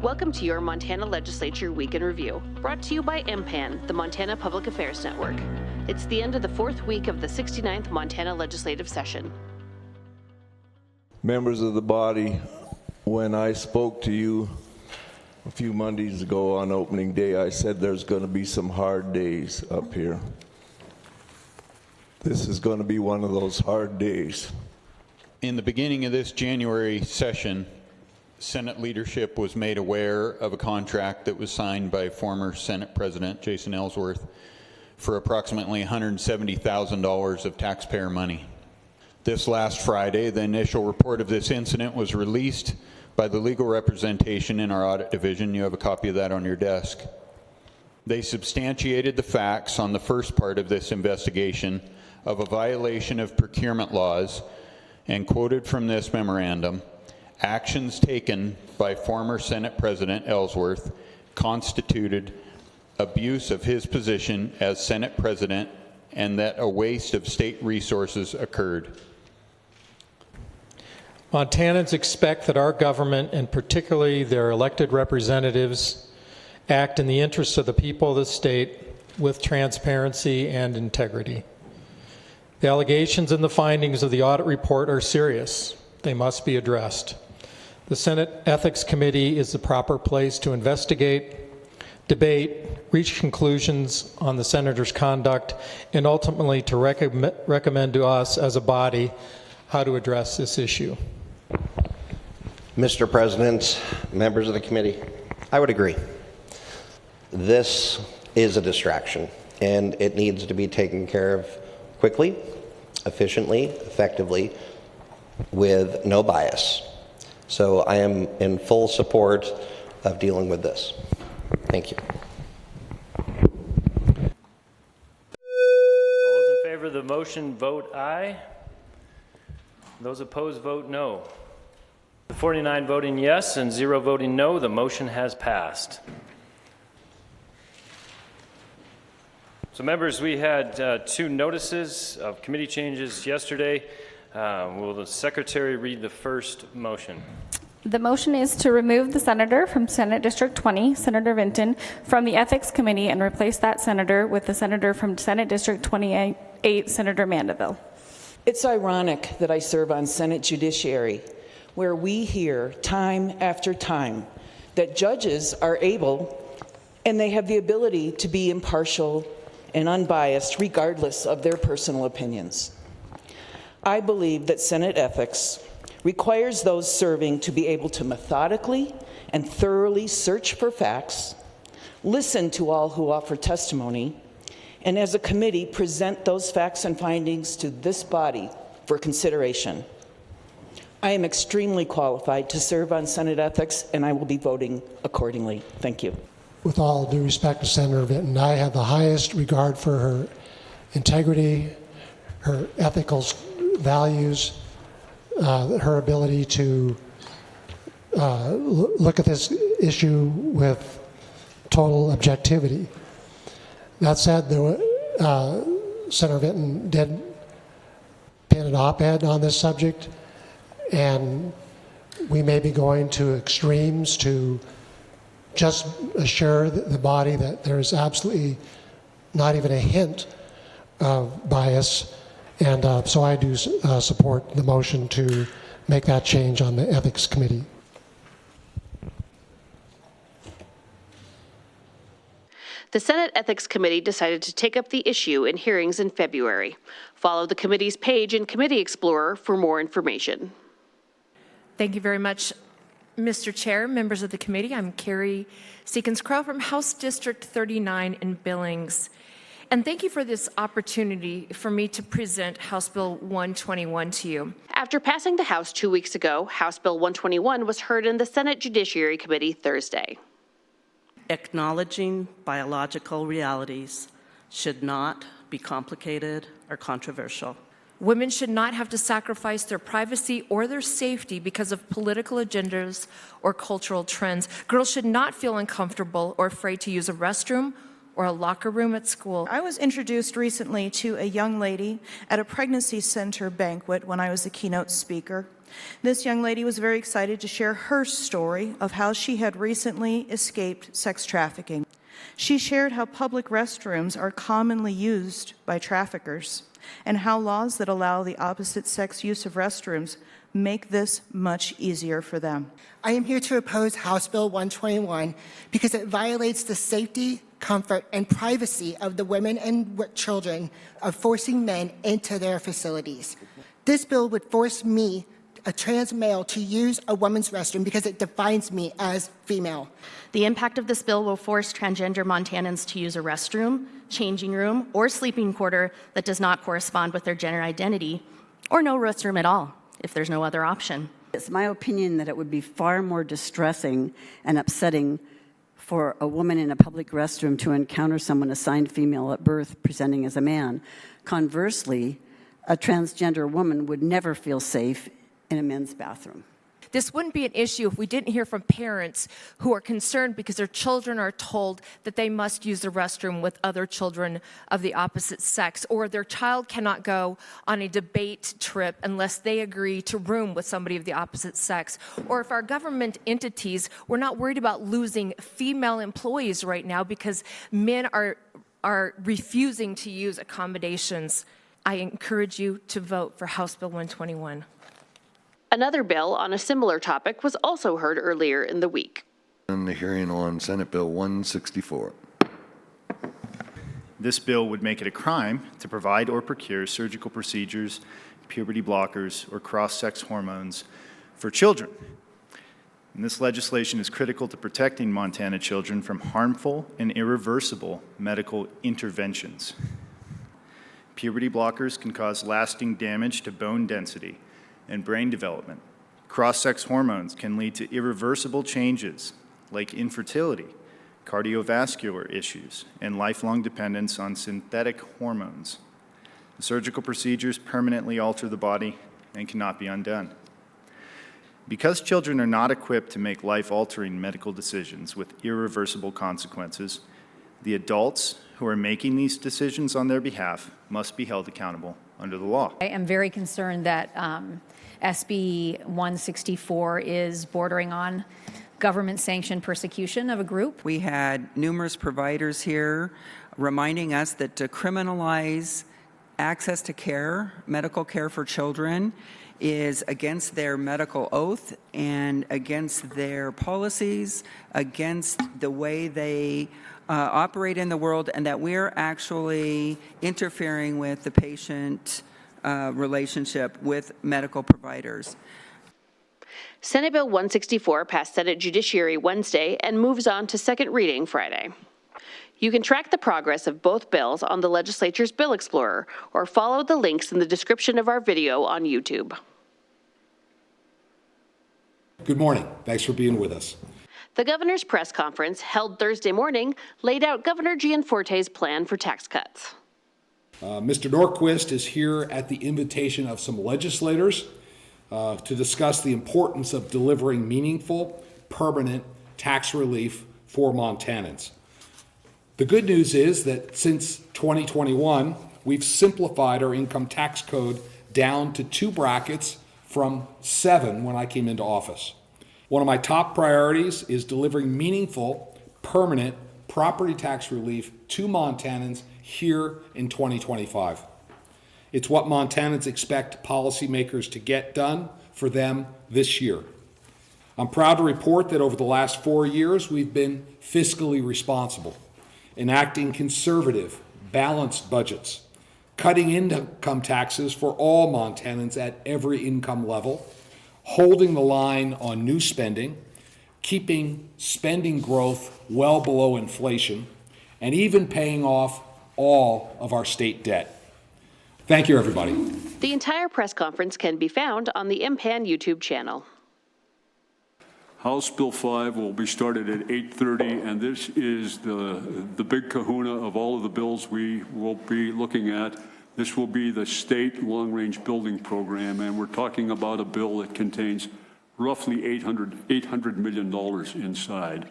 Welcome to your Montana Legislature Week in Review, brought to you by MPAN, the Montana Public Affairs Network. It's the end of the fourth week of the 69th Montana Legislative Session. Members of the body, when I spoke to you a few Mondays ago on opening day, I said there's going to be some hard days up here. This is going to be one of those hard days. In the beginning of this January session, Senate leadership was made aware of a contract that was signed by former Senate President Jason Ellsworth for approximately $170,000 of taxpayer money. This last Friday, the initial report of this incident was released by the legal representation in our audit division. You have a copy of that on your desk. They substantiated the facts on the first part of this investigation of a violation of procurement laws and quoted from this memorandum, actions taken by former Senate President Ellsworth constituted abuse of his position as Senate President and that a waste of state resources occurred. Montanans expect that our government, and particularly their elected representatives, act in the interests of the people of the state with transparency and integrity. The allegations and the findings of the audit report are serious. They must be addressed. The Senate Ethics Committee is the proper place to investigate, debate, reach conclusions on the senator's conduct, and ultimately to recommend to us as a body how to address this issue. Mr. President, members of the committee, I would agree. This is a distraction, and it needs to be taken care of quickly, efficiently, effectively, with no bias. So I am in full support of dealing with this. Thank you. All those in favor of the motion vote aye. Those opposed vote no. 49 voting yes and 0 voting no, the motion has passed. So members, we had 2 notices of committee changes yesterday. Will the secretary read the first motion? The motion is to remove the senator from Senate District 20, Senator Vinton, from the Ethics Committee and replace that senator with the senator from Senate District 28, Senator Mandeville. It's ironic that I serve on Senate Judiciary, where we hear time after time that judges are able and they have the ability to be impartial and unbiased regardless of their personal opinions. I believe that Senate ethics requires those serving to be able to methodically and thoroughly search for facts, listen to all who offer testimony, and as a committee present those facts and findings to this body for consideration. I am extremely qualified to serve on Senate ethics, and I will be voting accordingly. Thank you. With all due respect to Senator Vinton, I have the highest regard for her integrity, her ethical values, her ability to look at this issue with total objectivity. That said, Senator Vinton did pen an op-ed on this subject, and we may be going to extremes to just assure the body that there is absolutely not even a hint of bias. And so I do support the motion to make that change on the Ethics Committee. The Senate Ethics Committee decided to take up the issue in hearings in February. Follow the committee's page in Committee Explorer for more information. Thank you very much, Mr. Chair, members of the committee. I'm Carrie Seekins-Crow from House District 39 in Billings. And thank you for this opportunity for me to present House Bill 121 to you. After passing the House 2 weeks ago, House Bill 121 was heard in the Senate Judiciary Committee Thursday. Acknowledging biological realities should not be complicated or controversial. Women should not have to sacrifice their privacy or their safety because of political agendas or cultural trends. Girls should not feel uncomfortable or afraid to use a restroom or a locker room at school. I was introduced recently to a young lady at a pregnancy center banquet when I was a keynote speaker. This young lady was very excited to share her story of how she had recently escaped sex trafficking. She shared how public restrooms are commonly used by traffickers and how laws that allow the opposite sex use of restrooms make this much easier for them. I am here to oppose House Bill 121 because it violates the safety, comfort, and privacy of the women and children of forcing men into their facilities. This bill would force me, a trans male, to use a woman's restroom because it defines me as female. The impact of this bill will force transgender Montanans to use a restroom, changing room, or sleeping quarter that does not correspond with their gender identity, or no restroom at all, if there's no other option. It's my opinion that it would be far more distressing and upsetting for a woman in a public restroom to encounter someone assigned female at birth presenting as a man. Conversely, a transgender woman would never feel safe in a men's bathroom. This wouldn't be an issue if we didn't hear from parents who are concerned because their children are told that they must use the restroom with other children of the opposite sex, or their child cannot go on a debate trip unless they agree to room with somebody of the opposite sex. Or if our government entities, we're not worried about losing female employees right now because men are refusing to use accommodations. I encourage you to vote for House Bill 121. Another bill on a similar topic was also heard earlier in the week. And the hearing on Senate Bill 164. This bill would make it a crime to provide or procure surgical procedures, puberty blockers, or cross-sex hormones for children. And this legislation is critical to protecting Montana children from harmful and irreversible medical interventions. Puberty blockers can cause lasting damage to bone density and brain development. Cross-sex hormones can lead to irreversible changes like infertility, cardiovascular issues, and lifelong dependence on synthetic hormones. The surgical procedures permanently alter the body and cannot be undone. Because children are not equipped to make life-altering medical decisions with irreversible consequences, the adults who are making these decisions on their behalf must be held accountable under the law. I am very concerned that SB 164 is bordering on government-sanctioned persecution of a group. We had numerous providers here reminding us that to criminalize access to care, medical care for children, is against their medical oath and against their policies, against the way they operate in the world, and that we're actually interfering with the patient relationship with medical providers. Senate Bill 164 passed Senate Judiciary Wednesday and moves on to second reading Friday. You can track the progress of both bills on the legislature's Bill Explorer or follow the links in the description of our video on YouTube. Good morning. Thanks for being with us. The governor's press conference, held Thursday morning, laid out Governor Gianforte's plan for tax cuts. Mr. Norquist is here at the invitation of some legislators to discuss the importance of delivering meaningful, permanent tax relief for Montanans. The good news is that since 2021, we've simplified our income tax code down to 2 brackets from 7 when I came into office. One of my top priorities is delivering meaningful, permanent property tax relief to Montanans here in 2025. It's what Montanans expect policymakers to get done for them this year. I'm proud to report that over the last 4 years, we've been fiscally responsible, enacting conservative, balanced budgets, cutting income taxes for all Montanans at every income level, holding the line on new spending, keeping spending growth well below inflation, and even paying off all of our state debt. Thank you, everybody. The entire press conference can be found on the MPAN YouTube channel. House Bill 5 will be started at 8:30, and this is the big kahuna of all of the bills we will be looking at. This will be the state long-range building program, and we're talking about a bill that contains roughly $800 million inside.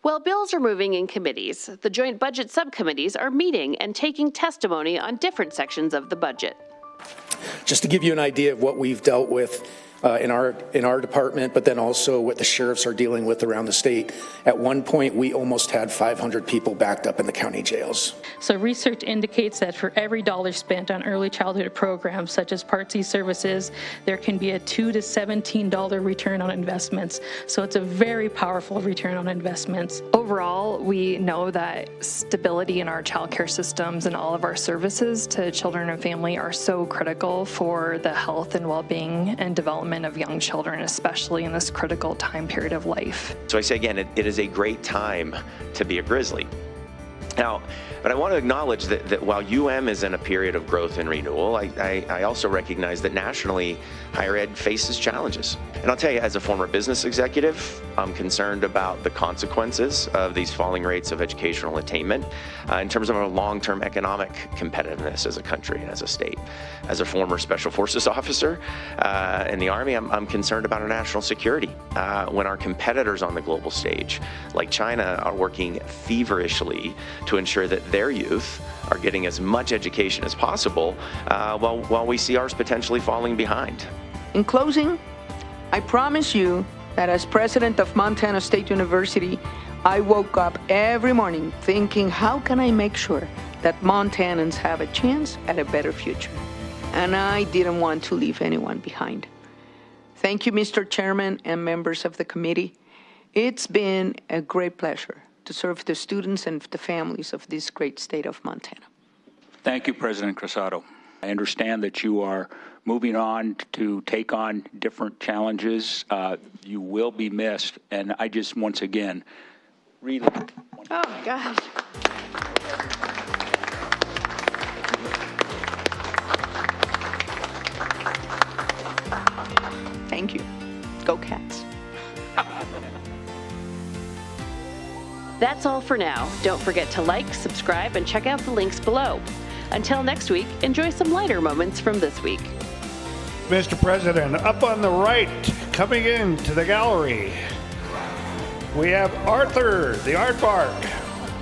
While bills are moving in committees, the joint budget subcommittees are meeting and taking testimony on different sections of the budget. Just to give you an idea of what we've dealt with in our department, but then also what the sheriffs are dealing with around the state. At one point, we almost had 500 people backed up in the county jails. So research indicates that for every dollar spent on early childhood programs such as Part C services, there can be a $2 to $17 return on investments. So it's a very powerful return on investments. Overall, we know that stability in our childcare systems and all of our services to children and family are so critical for the health and well-being and development of young children, especially in this critical time period of life. So I say again, it is a great time to be a Grizzly. Now, but I want to acknowledge that while UM is in a period of growth and renewal, I also recognize that nationally, higher ed faces challenges. And I'll tell you, as a former business executive, I'm concerned about the consequences of these falling rates of educational attainment in terms of our long-term economic competitiveness as a country and as a state. As a former Special Forces officer in the Army, I'm concerned about our national security. When our competitors on the global stage, like China, are working feverishly to ensure that their youth are getting as much education as possible, while we see ours potentially falling behind. In closing, I promise you that as president of Montana State University, I woke up every morning thinking, how can I make sure that Montanans have a chance at a better future? And I didn't want to leave anyone behind. Thank you, Mr. Chairman and members of the committee. It's been a great pleasure to serve the students and the families of this great state of Montana. Thank you, President Cruzado. I understand that you are moving on to take on different challenges. You will be missed, and I just, once again, really... Oh, gosh. Thank you. Go Cats. That's all for now. Don't forget to like, subscribe, and check out the links below. Until next week, enjoy some lighter moments from this week. Mr. President, up on the right, coming into the gallery, we have Arthur, the aardvark.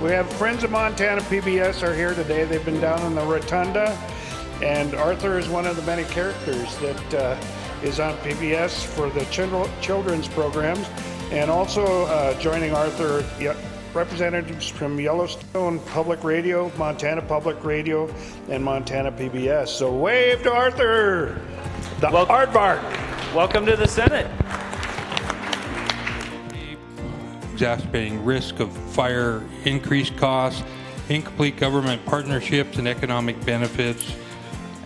We have Friends of Montana PBS are here today. They've been down in the rotunda, and Arthur is one of the many characters that is on PBS for the children's programs. And also joining Arthur, representatives from Yellowstone Public Radio, Montana Public Radio, and Montana PBS. So wave to Arthur, the aardvark. Welcome to the Senate. Exacerbating risk of fire, increased costs, incomplete government partnerships, and economic benefits.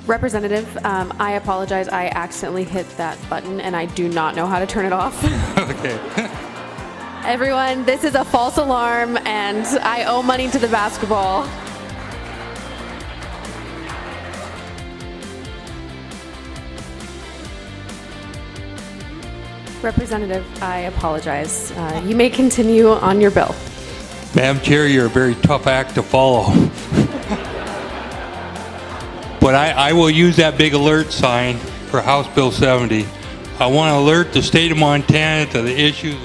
Representative, I apologize. I accidentally hit that button and I do not know how to turn it off. Okay. Everyone, this is a false alarm and I owe money to the basketball. Representative, I apologize. You may continue on your bill. Madam Chair, you're a very tough act to follow. But I will use that big alert sign for House Bill 70. I want to alert the state of Montana to the issues